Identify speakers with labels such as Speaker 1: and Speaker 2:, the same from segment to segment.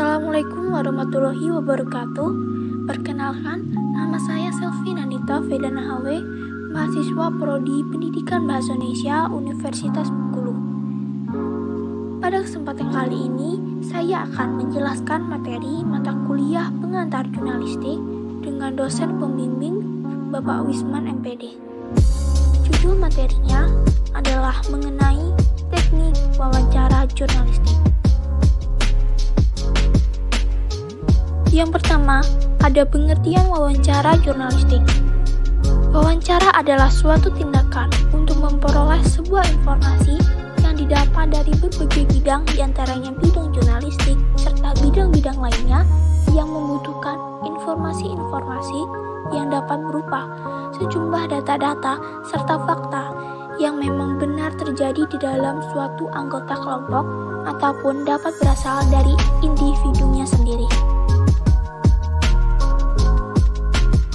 Speaker 1: Assalamualaikum warahmatullahi wabarakatuh. Perkenalkan, nama saya Selvi Nandita Vedana HW, mahasiswa Prodi Pendidikan Bahasa Indonesia Universitas Bengkulu. Pada kesempatan kali ini, saya akan menjelaskan materi mata kuliah pengantar jurnalistik dengan dosen pembimbing Bapak Wisman MPD. Judul materinya adalah mengenai teknik wawancara jurnalistik. Yang pertama, ada pengertian wawancara jurnalistik. Wawancara adalah suatu tindakan untuk memperoleh sebuah informasi yang didapat dari berbagai bidang, diantaranya bidang jurnalistik, serta bidang-bidang lainnya yang membutuhkan informasi-informasi yang dapat berupa sejumlah data-data serta fakta yang memang benar terjadi di dalam suatu anggota kelompok ataupun dapat berasal dari individunya sendiri.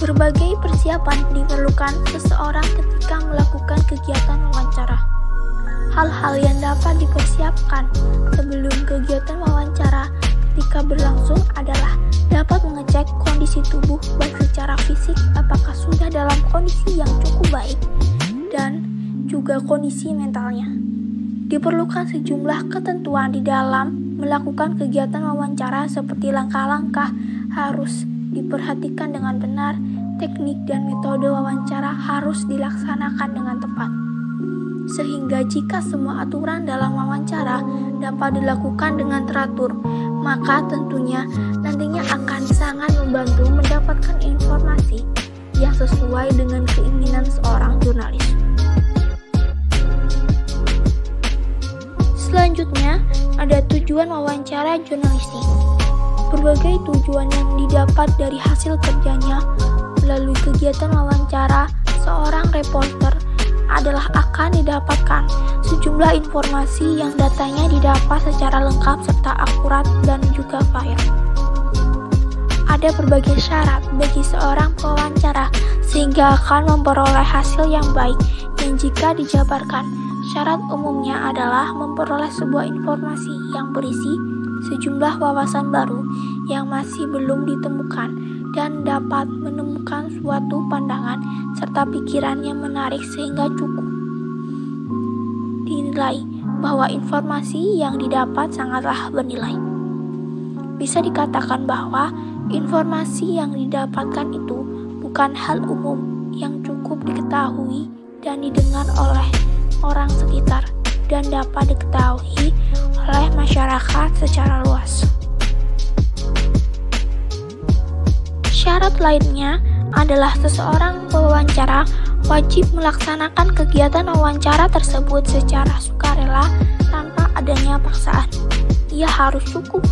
Speaker 1: Berbagai persiapan diperlukan seseorang ketika melakukan kegiatan wawancara. Hal-hal yang dapat dipersiapkan sebelum kegiatan wawancara ketika berlangsung adalah dapat mengecek kondisi tubuh baik secara fisik apakah sudah dalam kondisi yang cukup baik dan juga kondisi mentalnya. Diperlukan sejumlah ketentuan di dalam melakukan kegiatan wawancara seperti langkah-langkah harus diperhatikan dengan benar, teknik dan metode wawancara harus dilaksanakan dengan tepat. Sehingga jika semua aturan dalam wawancara dapat dilakukan dengan teratur, maka tentunya nantinya akan sangat membantu mendapatkan informasi yang sesuai dengan keinginan seorang jurnalis. Selanjutnya, ada tujuan wawancara jurnalistik. Berbagai tujuan yang didapat dari hasil kerjanya melalui kegiatan wawancara seorang reporter adalah akan didapatkan sejumlah informasi yang datanya didapat secara lengkap serta akurat dan juga fair. Ada berbagai syarat bagi seorang pewawancara sehingga akan memperoleh hasil yang baik yang jika dijabarkan. Syarat umumnya adalah memperoleh sebuah informasi yang berisi sejumlah wawasan baru yang masih belum ditemukan dan dapat menemukan suatu pandangan serta pikiran yang menarik sehingga cukup dinilai bahwa informasi yang didapat sangatlah bernilai. Bisa dikatakan bahwa informasi yang didapatkan itu bukan hal umum yang cukup diketahui dan didengar oleh orang sekitar dan dapat diketahui oleh masyarakat secara luas. Syarat lainnya adalah seseorang pewawancara wajib melaksanakan kegiatan wawancara tersebut secara sukarela tanpa adanya paksaan. Ia harus cukup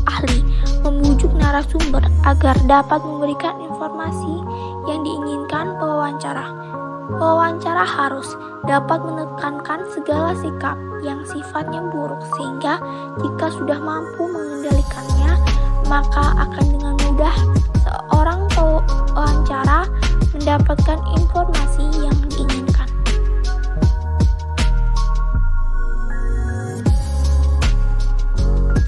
Speaker 1: ahli membujuk narasumber agar dapat memberikan informasi yang diinginkan pewawancara. Pewawancara harus dapat menekankan segala sikap yang sifatnya buruk sehingga jika sudah mampu mengendalikannya maka akan dengan mudah seorang pewawancara mendapatkan informasi yang diinginkan.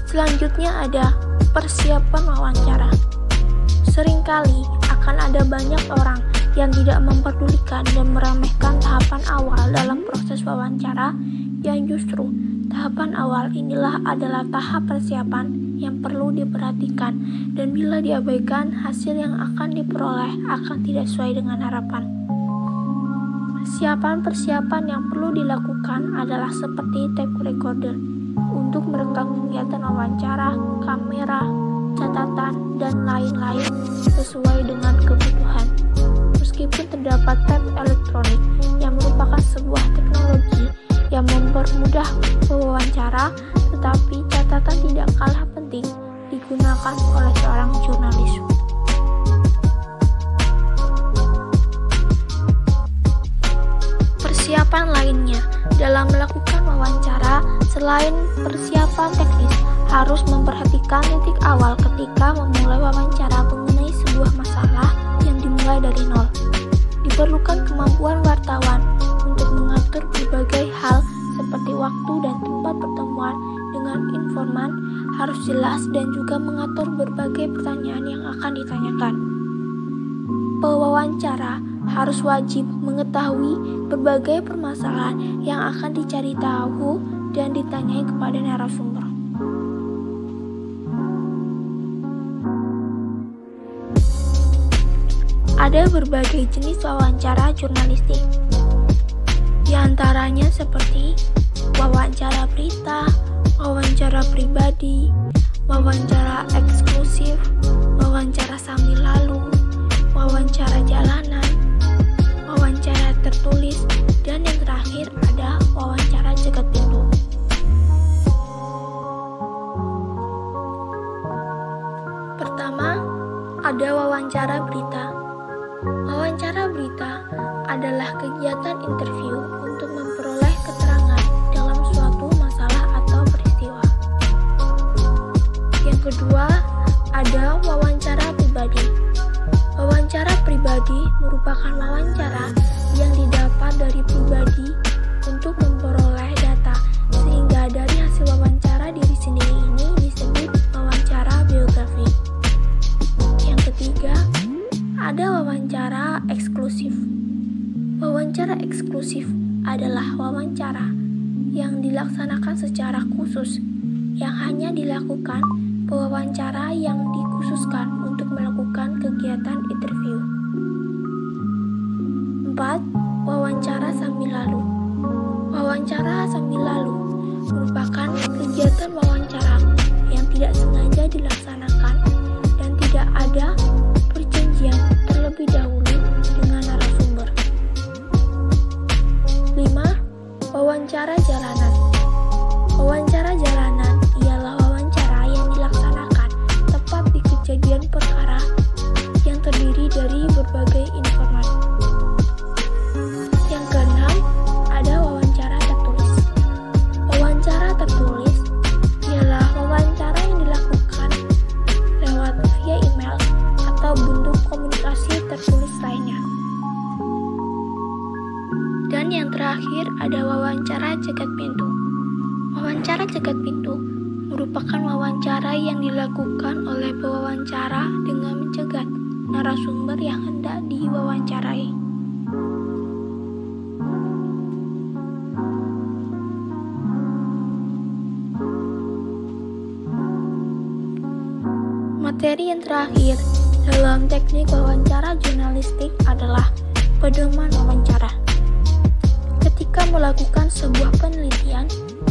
Speaker 1: Selanjutnya ada persiapan wawancara. Seringkali akan ada banyak orang yang tidak memperdulikan dan meremehkan tahapan awal dalam proses wawancara yang justru tahapan awal inilah adalah tahap persiapan yang perlu diperhatikan dan bila diabaikan hasil yang akan diperoleh akan tidak sesuai dengan harapan. Persiapan yang perlu dilakukan adalah seperti tape recorder untuk merekam kegiatan wawancara, kamera, catatan, dan lain-lain sesuai dengan kebutuhan. Meskipun terdapat tape elektronik yang merupakan sebuah teknologi yang mempermudah wawancara, tetapi catatan tidak kalah penting digunakan oleh seorang jurnalis. Persiapan lainnya dalam melakukan wawancara selain persiapan teknis harus memperhatikan titik awal ketika memulai wawancara mengenai sebuah masalah yang dimulai dari nol. Diperlukan kemampuan wartawan untuk mengatur berbagai hal seperti waktu dan tempat pertemuan dengan dengan informan harus jelas dan juga mengatur berbagai pertanyaan yang akan ditanyakan. Pewawancara harus wajib mengetahui berbagai permasalahan yang akan dicari tahu dan ditanyai kepada narasumber. Ada berbagai jenis wawancara jurnalistik. Di antaranya seperti wawancara berita, wawancara pribadi, wawancara eksklusif, wawancara sambil lalu, wawancara jalanan, wawancara tertulis, dan yang terakhir ada wawancara cegat pintu. Pertama, ada wawancara berita. Wawancara berita adalah kegiatan interview untuk memperoleh keterangan dalam suatu masalah atau peristiwa. Yang kedua, ada wawancara pribadi. Wawancara pribadi merupakan wawancara yang didapat dari pribadi untuk memperoleh data, sehingga dari hasil wawancara diri sendiri ini disebut wawancara biografi. Yang ketiga, ada wawancara eksklusif. Wawancara eksklusif adalah wawancara yang dilaksanakan secara khusus, yang hanya dilakukan pewawancara yang dikhususkan untuk melakukan kegiatan interview. 4. Wawancara sambil lalu. Wawancara sambil lalu merupakan kegiatan wawancara yang tidak sengaja dilaksanakan dan tidak ada perjanjian terlebih dahulu dengan narasumber. 5. Wawancara jalanan. Wawancara jalanan ialah wawancara yang dilaksanakan tepat di kejadian perkara yang terdiri dari berbagai informan. Yang keenam, ada wawancara tertulis. Wawancara tertulis ialah wawancara yang dilakukan lewat via email atau bentuk komunikasi tertulis lainnya. Dan yang terakhir ada wawancara cegat pintu. Wawancara cegat pintu merupakan wawancara yang dilakukan oleh pewawancara dengan mencegat narasumber yang hendak diwawancarai. Materi yang terakhir dalam teknik wawancara jurnalistik adalah pedoman wawancara. Ketika melakukan sebuah penelitian,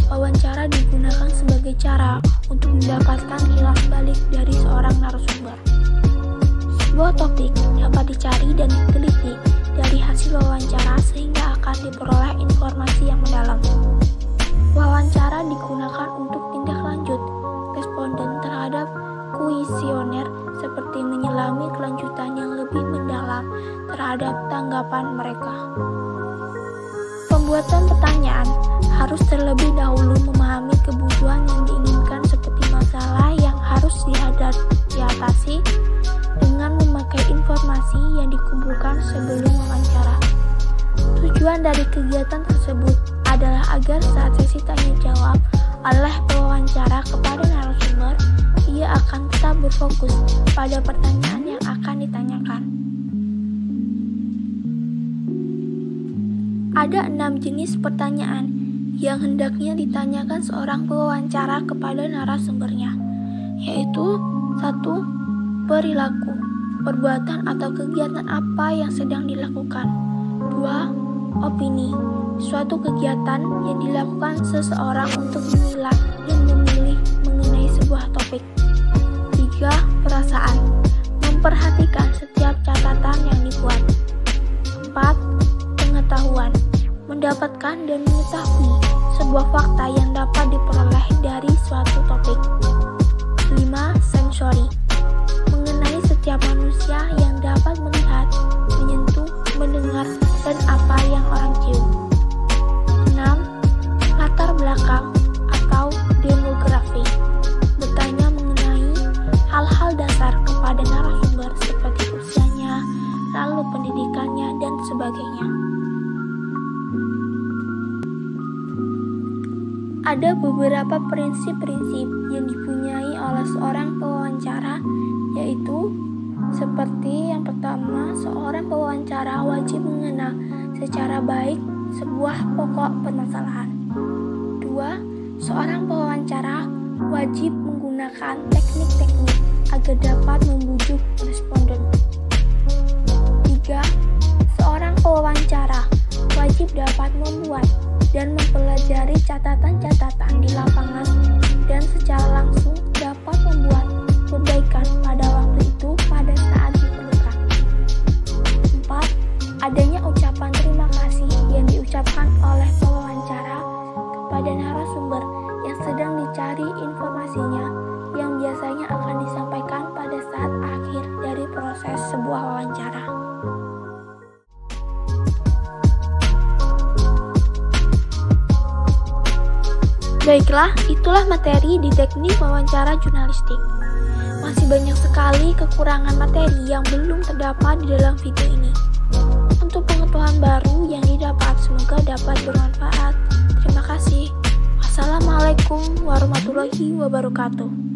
Speaker 1: wawancara digunakan sebagai cara untuk mendapatkan kilas balik dari seorang narasumber. Sebuah topik dapat dicari dan diteliti dari hasil wawancara sehingga akan diperoleh informasi yang mendalam. Wawancara digunakan untuk tindak lanjut responden terhadap kuesioner seperti menyelami kelanjutan yang lebih mendalam terhadap tanggapan mereka. Pembuatan pertanyaan harus terlebih dahulu memahami kebutuhan yang diinginkan seperti masalah yang harus diatasi dengan memakai informasi yang dikumpulkan sebelum wawancara. Tujuan dari kegiatan tersebut adalah agar saat sesi tanya jawab oleh pewawancara kepada narasumber, ia akan tetap berfokus pada pertanyaan yang akan ditanyakan. Ada 6 jenis pertanyaan yang hendaknya ditanyakan seorang pewawancara kepada narasumbernya, yaitu 1. Perilaku, perbuatan atau kegiatan apa yang sedang dilakukan. 2. Opini, suatu kegiatan yang dilakukan seseorang untuk menilai dan memilih mengenai sebuah topik. 3. Perasaan, memperhatikan setiap catatan yang dibuat. 4. Pengetahuan, mendapatkan dan mengetahui sebuah fakta yang dapat diperoleh dari suatu topik. 5. Sensori, mengenai setiap manusia yang dapat melihat, menyentuh, mendengar, dan apa yang orang cium. 6. Latar belakang atau demografi, Ada beberapa prinsip-prinsip yang dipunyai oleh seorang pewawancara, yaitu seperti yang pertama, seorang pewawancara wajib mengenal secara baik sebuah pokok permasalahan. 2. Seorang pewawancara wajib menggunakan teknik-teknik agar dapat membujuk responden. 3. Seorang pewawancara wajib dapat membuat dan mempelajari catatan-catatan di lapangan dan secara langsung dapat membuat perbaikan pada waktu itu pada saat diperlukan. 4. Adanya ucapan terima kasih yang diucapkan oleh pewawancara kepada narasumber yang sedang dicari informasinya, yang biasanya akan disampaikan pada saat akhir dari proses sebuah wawancara. Baiklah, itulah materi di teknik wawancara jurnalistik. Masih banyak sekali kekurangan materi yang belum terdapat di dalam video ini. Untuk pengetahuan baru yang didapat, semoga dapat bermanfaat. Terima kasih. Wassalamualaikum warahmatullahi wabarakatuh.